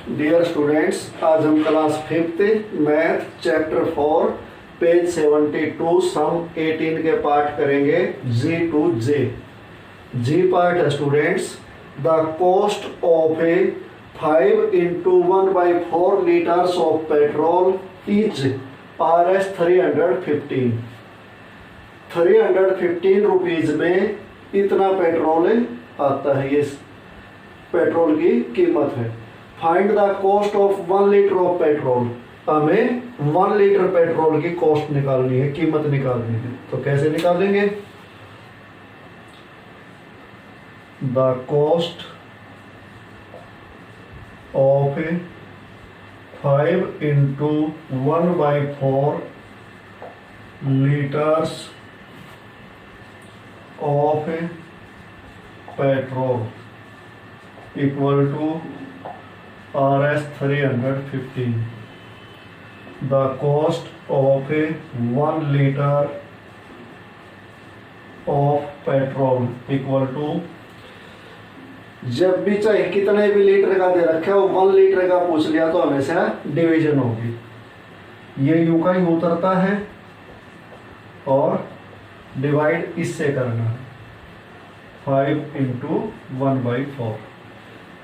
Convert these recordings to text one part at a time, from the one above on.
Dear students, आज हम class 5th math chapter 4 page 72 सम 18 के पार्ट करेंगे जी टू जे। जी पार्ट है students, the cost of A 5 into 1/4 litres of petrol is RS 315। 315 rupees में इतना petrol आता है, ये पेट्रोल की कीमत है। Find the cost of 1 litre of petrol, हमें 1 लीटर पेट्रोल की कॉस्ट निकालनी है, कीमत निकालनी है। तो कैसे निकालेंगे? The cost of 5 into 1/4 litres of petrol equal to RS 315. The cost of 1 liter of petrol equal to, जब भी चाहे कितने भी लीटर का दे रखा है, वो 1 लीटर का पूछ लिया तो हमेशा डिवीजन होगी। ये यू का ही उतरता है और डिवाइड इससे करना है, 5 into 1/4।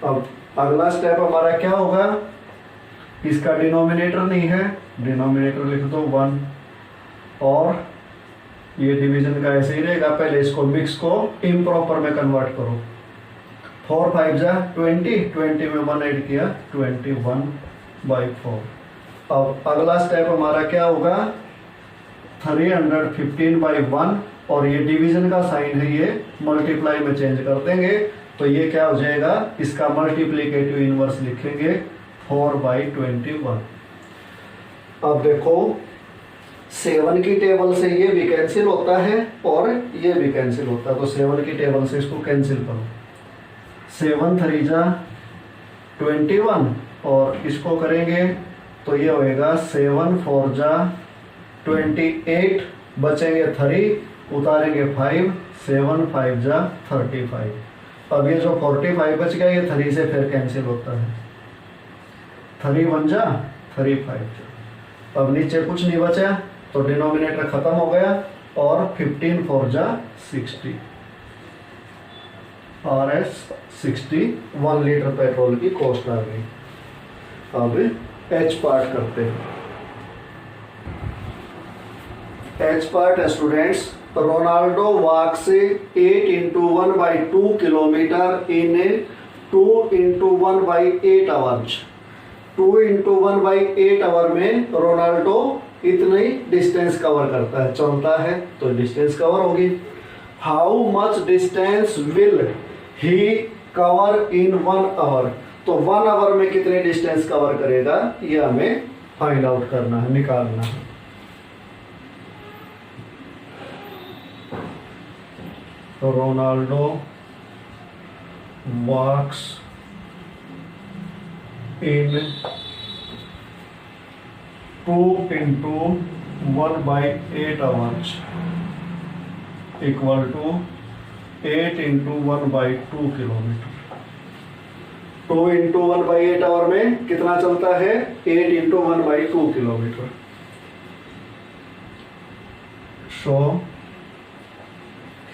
अब अगला स्टेप हमारा क्या होगा? इसका डिनोमिनेटर नहीं है, डिनोमिनेटर लिख दो 1, और ये डिवीजन का ऐसे ही रहेगा। पहले इसको मिक्स को इम्प्रॉपर में कन्वर्ट करो। 4 5 जा 20, 20 में 1 ऐड किया, 21/4। अब अगला स्टेप हमारा क्या होगा? 315/1, और ये डिवीजन का साइन है, ये मल्टीप्लाई में चेंज कर देंगे तो ये क्या हो जाएगा? इसका मल्टीप्लीकेटिव इनवर्स लिखेंगे 4/21। अब देखो 7 की टेबल से ये भी कैंसिल होता है और ये भी कैंसिल होता है, तो 7 की टेबल से इसको कैंसिल करो। 7 3 जा 21, और इसको करेंगे तो ये होएगा 7 4 जा 28, बचेंगे 3, उतारेंगे 5, 7 5 जा 35। अब ये जो 45 बच गया, ये 3 से फिर कैंसिल होता है, 3 1 जा 3 5 जा। अब नीचे कुछ नहीं बचा तो डिनोमिनेटर खत्म हो गया, और 15 4 जा 60, RS 60 1 लीटर पेट्रोल की कॉस्ट आ गई। अब एच पार्ट करते हैं। एच पार्ट है students, Ronaldo walks 8 into 1/2 kilometre in 2 into 1/8 hours. 2 into 1/8 hour में रोनाल्डो इतनी डिस्टेंस कवर करता है, चलता है, तो डिस्टेंस कवर होगी। How much distance will he cover in 1 hour, तो 1 आवर में कितने डिस्टेंस कवर करेगा, ये हमें फाइंड आउट करना है, निकालना है। Ronaldo walks in 2 into 1/8 hours equal to 8 into 1/2 kilometre. 2 into 1/8 hour में कितना चलता है? 8 into 1/2 kilometre. So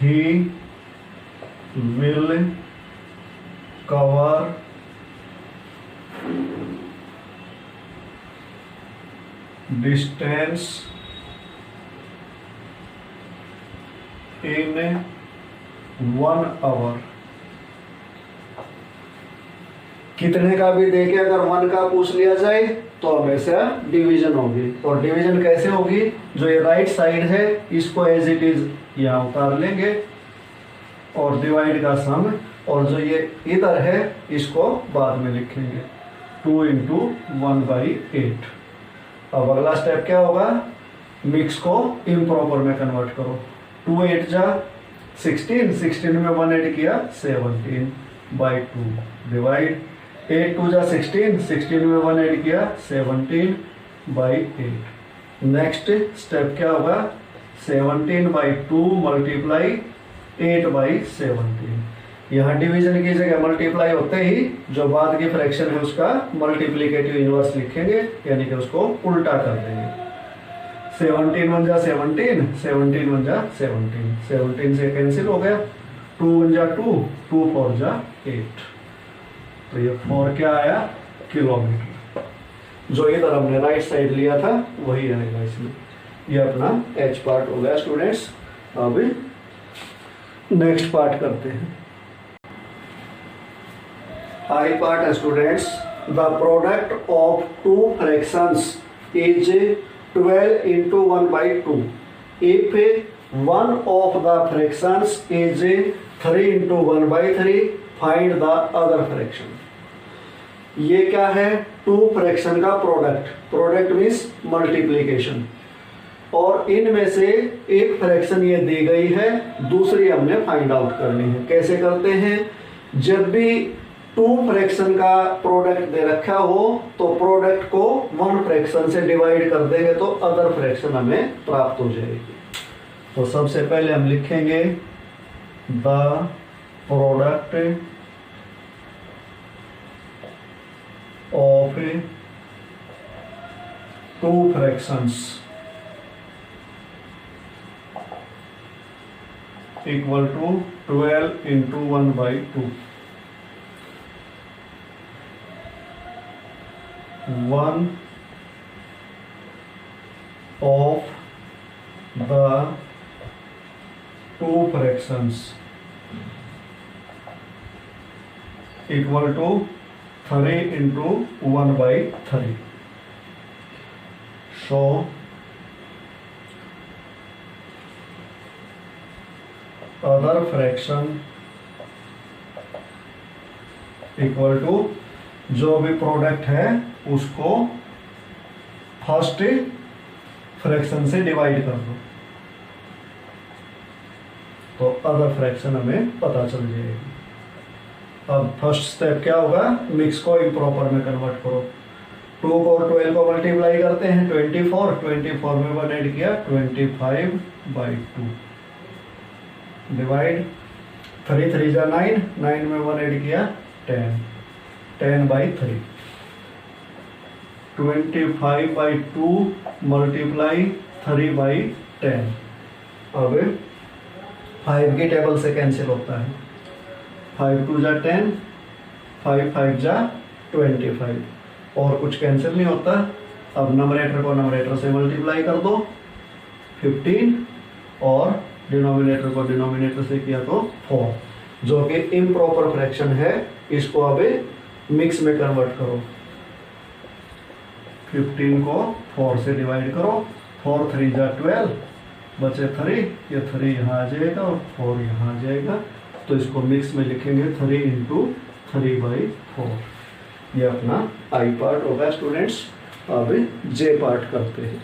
he will cover distance in 1 hour। कितने का भी देके अगर 1 का पूछ लिया जाए तो हमेशा डिवीजन होगी, और डिवीजन कैसे होगी? जो ये राइट साइड है इसको एज इट इज यहाँ उतार लेंगे, और डिवाइड का सम, और जो ये इधर है इसको बाद में लिखेंगे, 2 into 1/8। अब अगला स्टेप क्या होगा? मिक्स को इम्प्रॉपर में कन्वर्ट करो। 2 8 जा 16, 16 में 1 ऐड किया, 17/2 डिवाइड 8 2 जा 16, 16 में 1 ऐड किया, 17/8। नेक्स्ट स्टेप क्या होगा? 17/2 मल्टीप्लाई 8/17। यहाँ डिवीजन की जगह मल्टीप्लाई होते ही जो बाद की फ्रैक्शन है उसका मल्टीप्लिकेटिव इनवर्स लिखेंगे, यानी कि उसको उल्टा कर देंगे। 17 1 जा 17, 17 1 जा 17, 17 से कैंसिल हो गया, 2 1 जा 2, 2 4 जा 8, तो ये 4 क्या आया, किलोमीटर। जो इधर हमने राइट साइड लिया था वही आएगा इसमें। ये अपना एच पार्ट हो गया स्टूडेंट्स। अब नेक्स्ट पार्ट करते हैं। आई पार्ट है students, the product of two fractions is 12 into 1 by 2 if one of the fractions is 3 into 1 by 3 find the other fraction। ये क्या है, टू फ्रैक्शन का प्रोडक्ट, प्रोडक्ट मीन्स मल्टीप्लीकेशन, और इनमें से एक फ्रैक्शन ये दी गई है, दूसरी हमने फाइंड आउट करनी है। कैसे करते हैं, जब भी टू फ्रैक्शन का प्रोडक्ट दे रखा हो तो प्रोडक्ट को वन फ्रैक्शन से डिवाइड कर देंगे तो अदर फ्रैक्शन हमें प्राप्त हो जाएगी। तो सबसे पहले हम लिखेंगे the product of two fractions equal to 12 into 1 by 2। One of the two fractions equal to 3 into 1 by 3। So other fraction equal to जो भी प्रोडक्ट है उसको फर्स्ट फ्रैक्शन से डिवाइड कर दो तो अदर फ्रैक्शन हमें पता चल जाएगी। अब फर्स्ट स्टेप क्या होगा, मिक्स को इम्प्रॉपर में कन्वर्ट करो। 2 को 12 को मल्टीप्लाई करते हैं 24, 24 में 1 ऐड किया 25/2 डिवाइड 3 3 जा 9, 9 में 1 ऐड किया 10, 10/3, 25/2 मल्टीप्लाई 3/10। अब 5 की टेबल से कैंसिल होता है, 5 2 जा 10, 5 5 जा 25, और कुछ कैंसिल नहीं होता। अब नंबरेटर को नंबरेटर से मल्टीप्लाई कर दो 15, और डिनोमिनेटर को डिनोमिनेटर से किया तो 4, जो कि इम्प्रॉपर फ्रैक्शन है। इसको अब मिक्स में कन्वर्ट करो, 15 को 4 से डिवाइड करो, 4 3 जा 12, बचे 3, ये 3 यहाँ आ जाएगा और 4 यहाँ आ जाएगा, तो इसको मिक्स में लिखेंगे 3 into 3/4। ये अपना आई पार्ट होगा स्टूडेंट्स। अब जे पार्ट करते हैं।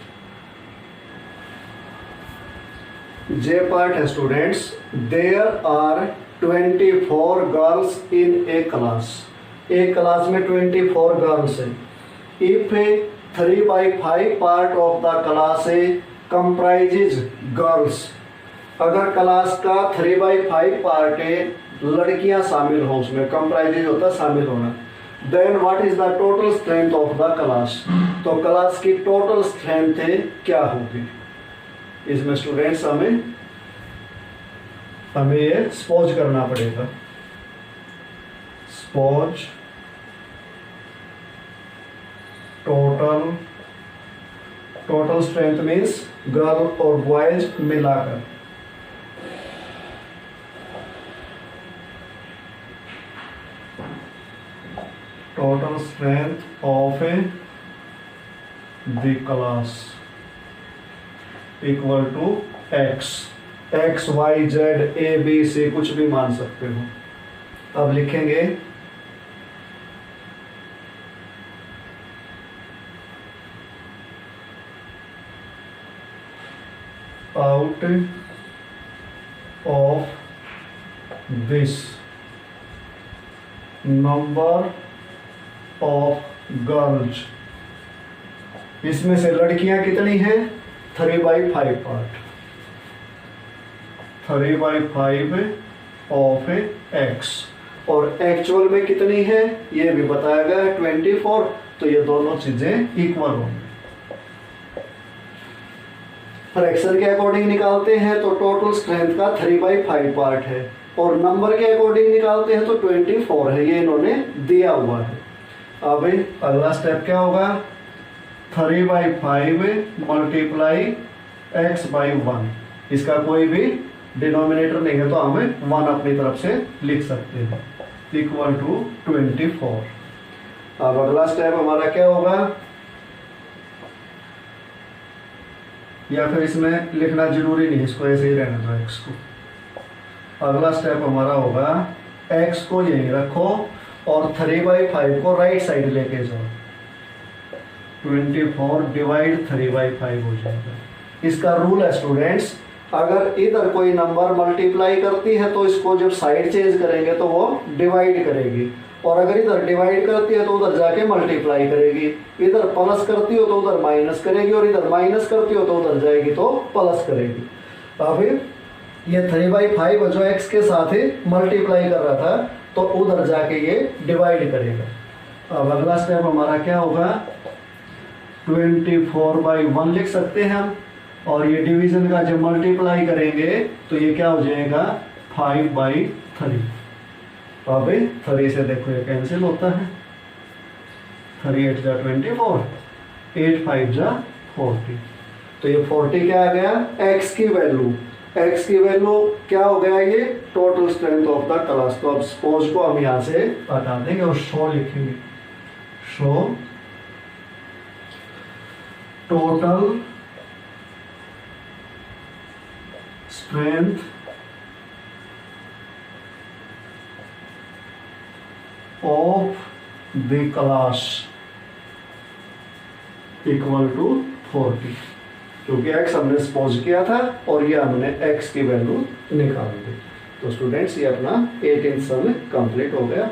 जे पार्ट है students, there are 24 girls in a class. एक क्लास में 24 गर्ल्स है। If 3/5 part of the class comprises girls, अगर क्लास का 3/5 पार्ट है लड़कियां शामिल हो, उसमें कंप्राइजेज होता है शामिल होना, then what is the total strength of the class. तो क्लास की टोटल स्ट्रेंथ क्या होगी। इसमें स्टूडेंट्स हमें ये सपोज करना पड़ेगा। Suppose total strength means girl और बॉयज मिलाकर। Total strength of the class equal to x y z a b से कुछ भी मान सकते हो। अब लिखेंगे out of this number of girls, इसमें से लड़कियां कितनी हैं 3/5 पार्ट, 3/5 ऑफ x, और एक्चुअल में कितनी है ये भी बताया गया है 24, तो ये दोनों चीजें इक्वल होंगी। फ्रैक्शन के अकॉर्डिंग निकालते हैं तो टोटल स्ट्रेंथ का 3/5 पार्ट है, और नंबर के अकॉर्डिंग निकालते हैं तो 24 है, ये इन्होंने दिया हुआ है। अब अगला स्टेप क्या होगा, 3/5 मल्टीप्लाई x/1, इसका कोई भी डिनोमिनेटर नहीं है तो हमें 1 अपनी तरफ से लिख सकते हैं, इक्वल टू 24। अब अगला स्टेप हमारा क्या होगा, या फिर इसमें लिखना जरूरी नहीं, इसको ऐसे ही रहने दो x को। अगला स्टेप हमारा होगा x को यहीं रखो और 3/5 को राइट साइड लेके जाओ, 24 डिवाइड 3/5 हो जाएगा। इसका रूल है स्टूडेंट्स, अगर इधर कोई नंबर मल्टीप्लाई करती है तो इसको जब साइड चेंज करेंगे तो वो डिवाइड करेगी, और अगर इधर डिवाइड करती है तो उधर जाके मल्टीप्लाई करेगी, इधर प्लस करती हो तो उधर माइनस करेगी, और इधर माइनस करती हो तो उधर जाएगी तो प्लस करेगी। अब ये 3/5 जो x के साथ ही मल्टीप्लाई कर रहा था तो उधर जाके ये डिवाइड करेगा। अब अगला स्टेप हमारा क्या होगा, 24/1 लिख सकते हैं हम, और ये डिवीजन का जब मल्टीप्लाई करेंगे तो ये क्या हो जाएगा 5/3। अब 3 से देखो ये कैंसिल होता है, 3 8 जा 24, 8 5 जा 40, तो ये 40 क्या आ गया, x की वैल्यू। x की वैल्यू क्या हो गया, ये total strength of the class. तो अब सपोज को हम यहाँ से हटा देंगे और शो लिखेंगे, so total strength of the class equal to 40, क्योंकि x हमने सपोज किया था और ये हमने x की वैल्यू निकाल दी। तो स्टूडेंट्स ये अपना 18th सम कंप्लीट हो गया।